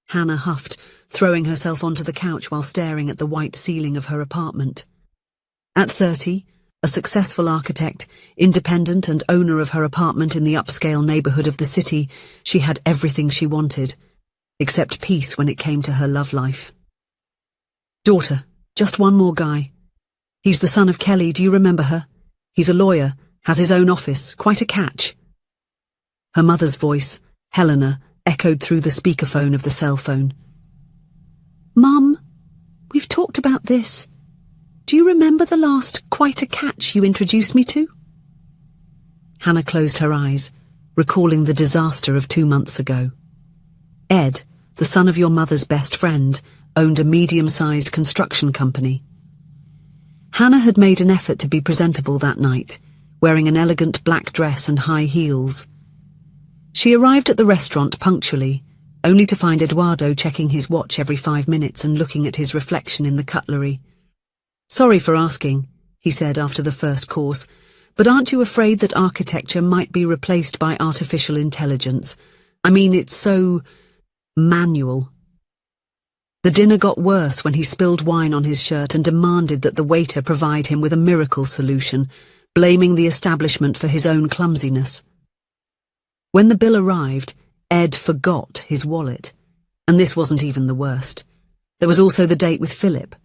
Hannah huffed, throwing herself onto the couch while staring at the white ceiling of her apartment. At 30, a successful architect, independent and owner of her apartment in the upscale neighborhood of the city, she had everything she wanted, except peace when it came to her love life. Daughter, just one more guy. He's the son of Kelly, do you remember her? He's a lawyer, has his own office, quite a catch. Her mother's voice, Helena, echoed through the speakerphone of the cell phone. Mum, we've talked about this. Do you remember the last quite a catch you introduced me to? Hannah closed her eyes, recalling the disaster of 2 months ago. Ed, the son of your mother's best friend, owned a medium-sized construction company. Hannah had made an effort to be presentable that night, wearing an elegant black dress and high heels. She arrived at the restaurant punctually, only to find Eduardo checking his watch every 5 minutes and looking at his reflection in the cutlery. Sorry for asking, he said after the first course, but aren't you afraid that architecture might be replaced by artificial intelligence? I mean, it's so manual. The dinner got worse when he spilled wine on his shirt and demanded that the waiter provide him with a miracle solution, blaming the establishment for his own clumsiness. When the bill arrived, Ed forgot his wallet. And this wasn't even the worst. There was also the date with Philip,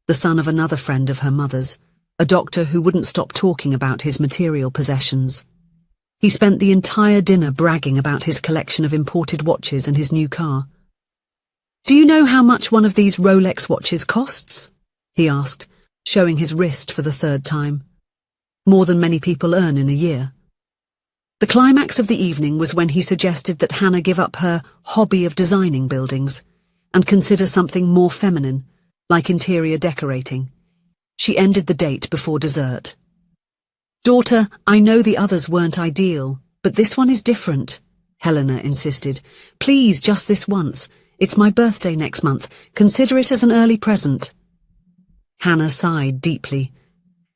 the son of another friend of her mother's, a doctor who wouldn't stop talking about his material possessions. He spent the entire dinner bragging about his collection of imported watches and his new car. Do you know how much one of these Rolex watches costs? He asked, showing his wrist for the 3rd time. More than many people earn in a year. The climax of the evening was when he suggested that Hannah give up her hobby of designing buildings and consider something more feminine, like interior decorating. She ended the date before dessert. Daughter, I know the others weren't ideal, but this one is different, Helena insisted. Please, just this once. It's my birthday next month. Consider it as an early present. Hannah sighed deeply.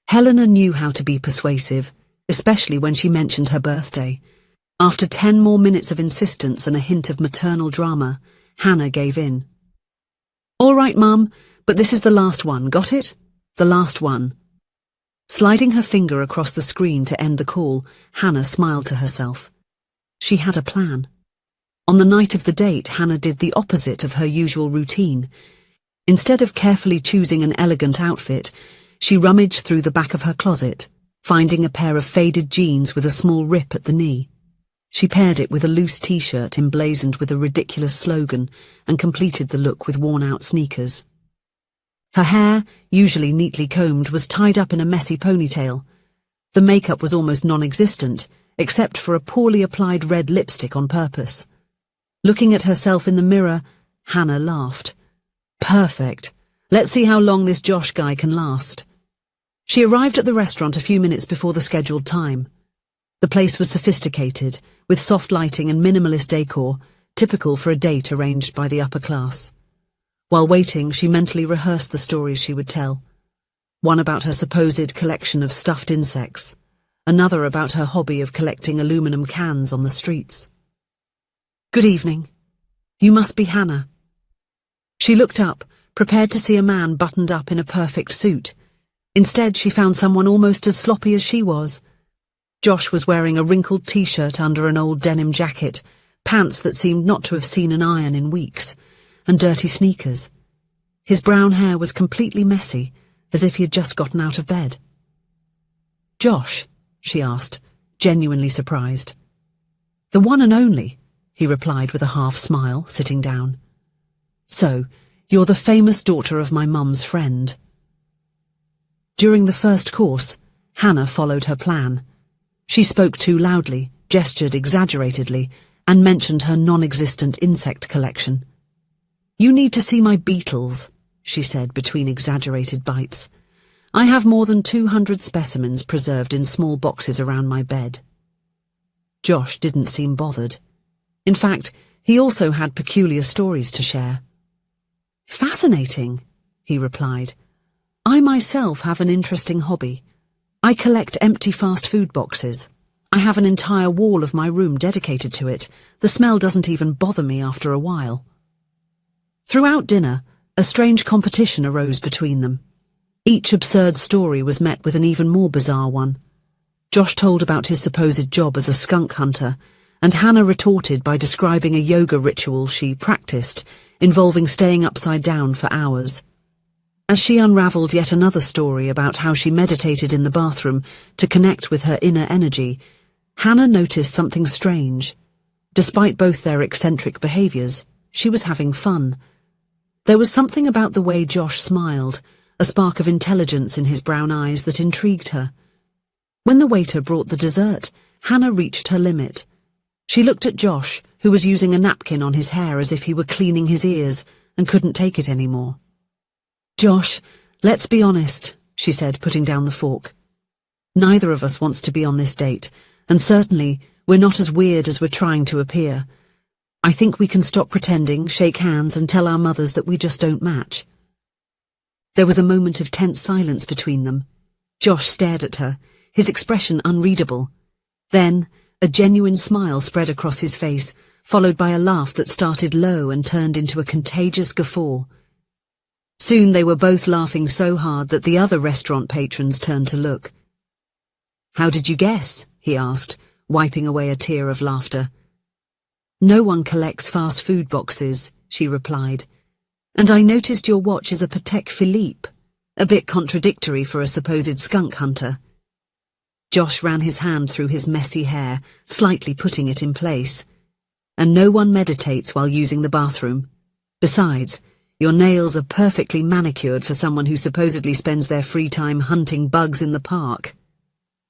Helena knew how to be persuasive, especially when she mentioned her birthday. After 10 more minutes of insistence and a hint of maternal drama, Hannah gave in. All right, Mum, but this is the last one, got it? The last one. Sliding her finger across the screen to end the call, Hannah smiled to herself. She had a plan. On the night of the date, Hannah did the opposite of her usual routine. Instead of carefully choosing an elegant outfit, she rummaged through the back of her closet, finding a pair of faded jeans with a small rip at the knee. She paired it with a loose t-shirt emblazoned with a ridiculous slogan and completed the look with worn-out sneakers. Her hair, usually neatly combed, was tied up in a messy ponytail. The makeup was almost non-existent, except for a poorly applied red lipstick on purpose. Looking at herself in the mirror, Hannah laughed. Perfect. Let's see how long this Josh guy can last. She arrived at the restaurant a few minutes before the scheduled time. The place was sophisticated, with soft lighting and minimalist decor, typical for a date arranged by the upper class. While waiting, she mentally rehearsed the stories she would tell. One about her supposed collection of stuffed insects, another about her hobby of collecting aluminum cans on the streets. Good evening. You must be Hannah. She looked up, prepared to see a man buttoned up in a perfect suit. Instead, she found someone almost as sloppy as she was. Josh was wearing a wrinkled t-shirt under an old denim jacket, pants that seemed not to have seen an iron in weeks, and dirty sneakers. His brown hair was completely messy, as if he had just gotten out of bed. Josh, she asked, genuinely surprised. The one and only, he replied with a half smile, sitting down. So, you're the famous daughter of my mum's friend. During the first course, Hannah followed her plan. She spoke too loudly, gestured exaggeratedly, and mentioned her non-existent insect collection. You need to see my beetles, she said between exaggerated bites. I have more than 200 specimens preserved in small boxes around my bed. Josh didn't seem bothered. In fact, he also had peculiar stories to share. Fascinating, he replied. I myself have an interesting hobby. I collect empty fast food boxes. I have an entire wall of my room dedicated to it. The smell doesn't even bother me after a while. Throughout dinner, a strange competition arose between them. Each absurd story was met with an even more bizarre one. Josh told about his supposed job as a skunk hunter, and Hannah retorted by describing a yoga ritual she practiced, involving staying upside down for hours. As she unraveled yet another story about how she meditated in the bathroom to connect with her inner energy, Hannah noticed something strange. Despite both their eccentric behaviors, she was having fun. There was something about the way Josh smiled, a spark of intelligence in his brown eyes that intrigued her. When the waiter brought the dessert, Hannah reached her limit. She looked at Josh, who was using a napkin on his hair as if he were cleaning his ears, and couldn't take it anymore. "Josh, let's be honest," she said, putting down the fork. "Neither of us wants to be on this date, and certainly we're not as weird as we're trying to appear. I think we can stop pretending, shake hands, and tell our mothers that we just don't match." There was a moment of tense silence between them. Josh stared at her, his expression unreadable. Then, a genuine smile spread across his face, followed by a laugh that started low and turned into a contagious guffaw. Soon they were both laughing so hard that the other restaurant patrons turned to look. "How did you guess?" he asked, wiping away a tear of laughter. "No one collects fast food boxes," she replied. "And I noticed your watch is a Patek Philippe, a bit contradictory for a supposed skunk hunter." Josh ran his hand through his messy hair, slightly putting it in place. "And no one meditates while using the bathroom. Besides, your nails are perfectly manicured for someone who supposedly spends their free time hunting bugs in the park."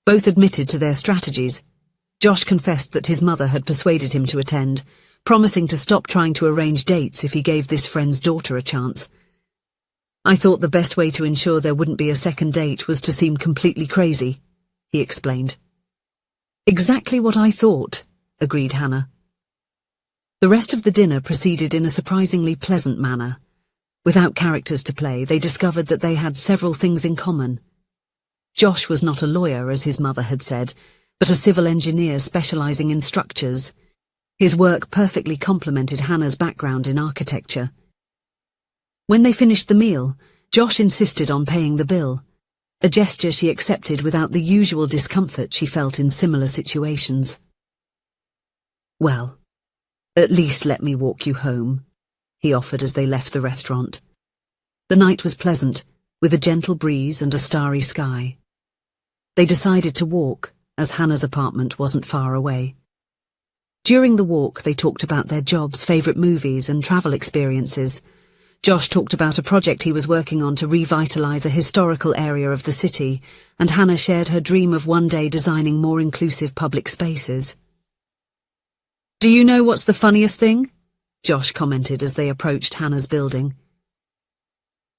Both admitted to their strategies. Josh confessed that his mother had persuaded him to attend, promising to stop trying to arrange dates if he gave this friend's daughter a chance. "I thought the best way to ensure there wouldn't be a second date was to seem completely crazy," he explained. "Exactly what I thought," agreed Hannah. The rest of the dinner proceeded in a surprisingly pleasant manner. Without characters to play, they discovered that they had several things in common. Josh was not a lawyer, as his mother had said, but a civil engineer specializing in structures. His work perfectly complemented Hannah's background in architecture. When they finished the meal, Josh insisted on paying the bill, a gesture she accepted without the usual discomfort she felt in similar situations. "Well, at least let me walk you home," he offered as they left the restaurant. The night was pleasant, with a gentle breeze and a starry sky. They decided to walk, as Hannah's apartment wasn't far away. During the walk, they talked about their jobs, favorite movies, and travel experiences. Josh talked about a project he was working on to revitalize a historical area of the city, and Hannah shared her dream of one day designing more inclusive public spaces. "Do you know what's the funniest thing?" Josh commented as they approached Hannah's building.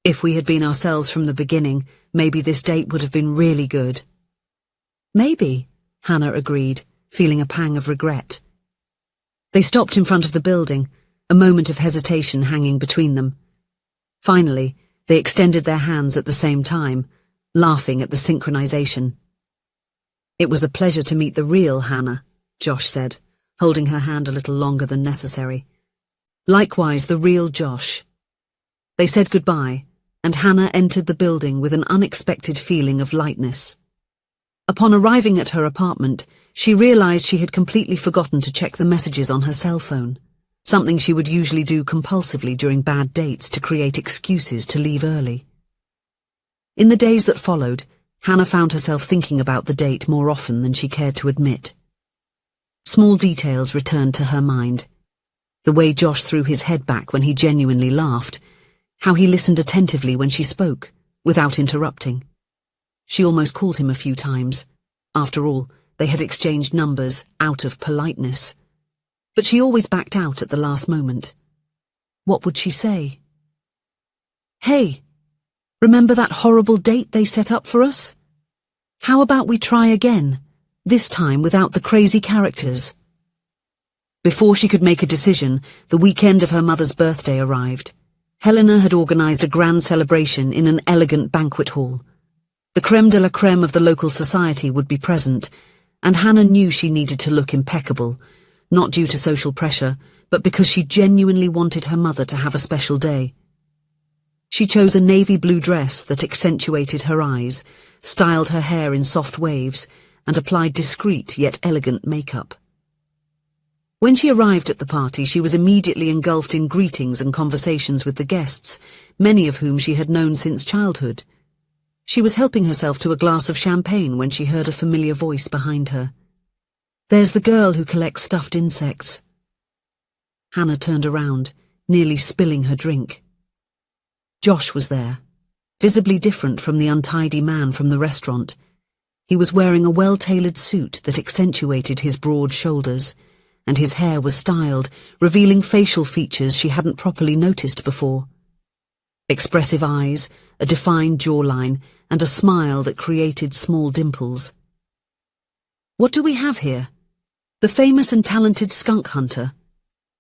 "If we had been ourselves from the beginning, maybe this date would have been really good." "Maybe," Hannah agreed, feeling a pang of regret. They stopped in front of the building, a moment of hesitation hanging between them. Finally, they extended their hands at the same time, laughing at the synchronization. "It was a pleasure to meet the real Hannah," Josh said, holding her hand a little longer than necessary. "Likewise, the real Josh." They said goodbye, and Hannah entered the building with an unexpected feeling of lightness. Upon arriving at her apartment, she realized she had completely forgotten to check the messages on her cell phone, something she would usually do compulsively during bad dates to create excuses to leave early. In the days that followed, Hannah found herself thinking about the date more often than she cared to admit. Small details returned to her mind. The way Josh threw his head back when he genuinely laughed, how he listened attentively when she spoke, without interrupting. She almost called him a few times. After all, they had exchanged numbers out of politeness. But she always backed out at the last moment. What would she say? "Hey, remember that horrible date they set up for us? How about we try again, this time without the crazy characters?" Before she could make a decision, the weekend of her mother's birthday arrived. Helena had organized a grand celebration in an elegant banquet hall. The creme de la creme of the local society would be present, and Hannah knew she needed to look impeccable, not due to social pressure, but because she genuinely wanted her mother to have a special day. She chose a navy blue dress that accentuated her eyes, styled her hair in soft waves, and applied discreet yet elegant makeup. When she arrived at the party, she was immediately engulfed in greetings and conversations with the guests, many of whom she had known since childhood. She was helping herself to a glass of champagne when she heard a familiar voice behind her. "There's the girl who collects stuffed insects." Hannah turned around, nearly spilling her drink. Josh was there, visibly different from the untidy man from the restaurant. He was wearing a well-tailored suit that accentuated his broad shoulders, and his hair was styled, revealing facial features she hadn't properly noticed before. Expressive eyes, a defined jawline, and a smile that created small dimples. "What do we have here?" "The famous and talented skunk hunter,"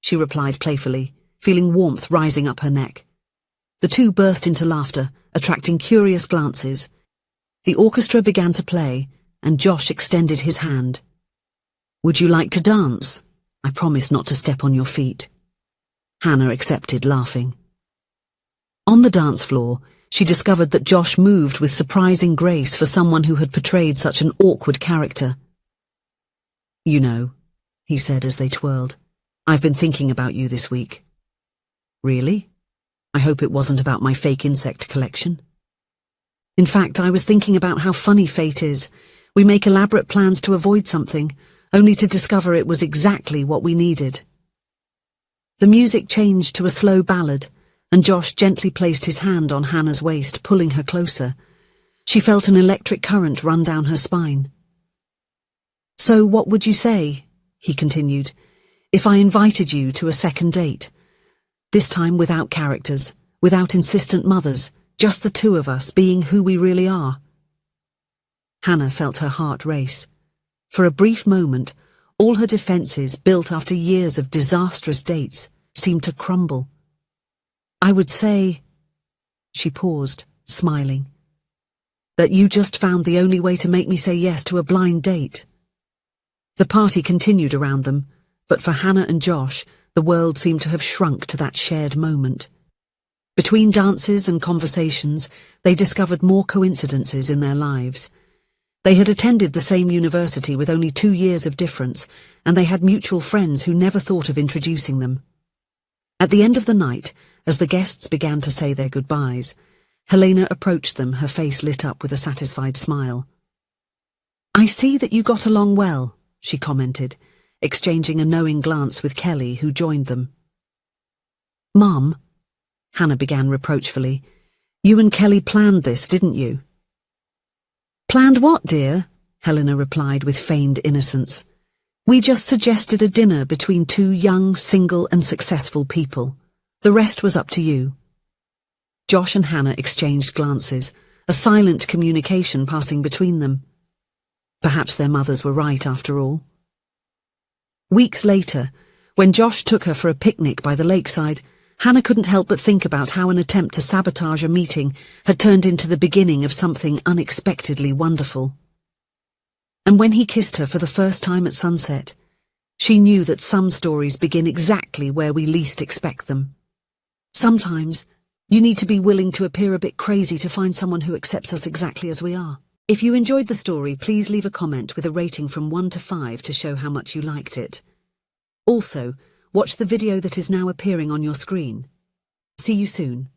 she replied playfully, feeling warmth rising up her neck. The two burst into laughter, attracting curious glances. The orchestra began to play, and Josh extended his hand. "Would you like to dance? I promise not to step on your feet." Hannah accepted, laughing. On the dance floor, she discovered that Josh moved with surprising grace for someone who had portrayed such an awkward character. "You know," he said as they twirled, "I've been thinking about you this week." "Really? I hope it wasn't about my fake insect collection." "In fact, I was thinking about how funny fate is. We make elaborate plans to avoid something, only to discover it was exactly what we needed." The music changed to a slow ballad, and Josh gently placed his hand on Hannah's waist, pulling her closer. She felt an electric current run down her spine. "So what would you say," he continued, "if I invited you to a second date? This time without characters, without insistent mothers, just the two of us being who we really are?" Hannah felt her heart race. For a brief moment, all her defenses, built after years of disastrous dates, seemed to crumble. "I would say," she paused, smiling, "that you just found the only way to make me say yes to a blind date." The party continued around them, but for Hannah and Josh, the world seemed to have shrunk to that shared moment. Between dances and conversations, they discovered more coincidences in their lives. They had attended the same university with only 2 years of difference, and they had mutual friends who never thought of introducing them. At the end of the night, as the guests began to say their goodbyes, Helena approached them, her face lit up with a satisfied smile. "I see that you got along well," she commented, exchanging a knowing glance with Kelly, who joined them. "Mom," Hannah began reproachfully, "you and Kelly planned this, didn't you?" "Planned what, dear?" Helena replied with feigned innocence. "We just suggested a dinner between 2 young, single and successful people. The rest was up to you." Josh and Hannah exchanged glances, a silent communication passing between them. Perhaps their mothers were right after all. Weeks later, when Josh took her for a picnic by the lakeside, Hannah couldn't help but think about how an attempt to sabotage a meeting had turned into the beginning of something unexpectedly wonderful. And when he kissed her for the first time at sunset, she knew that some stories begin exactly where we least expect them. Sometimes, you need to be willing to appear a bit crazy to find someone who accepts us exactly as we are. If you enjoyed the story, please leave a comment with a rating from 1 to 5 to show how much you liked it. Also, watch the video that is now appearing on your screen. See you soon.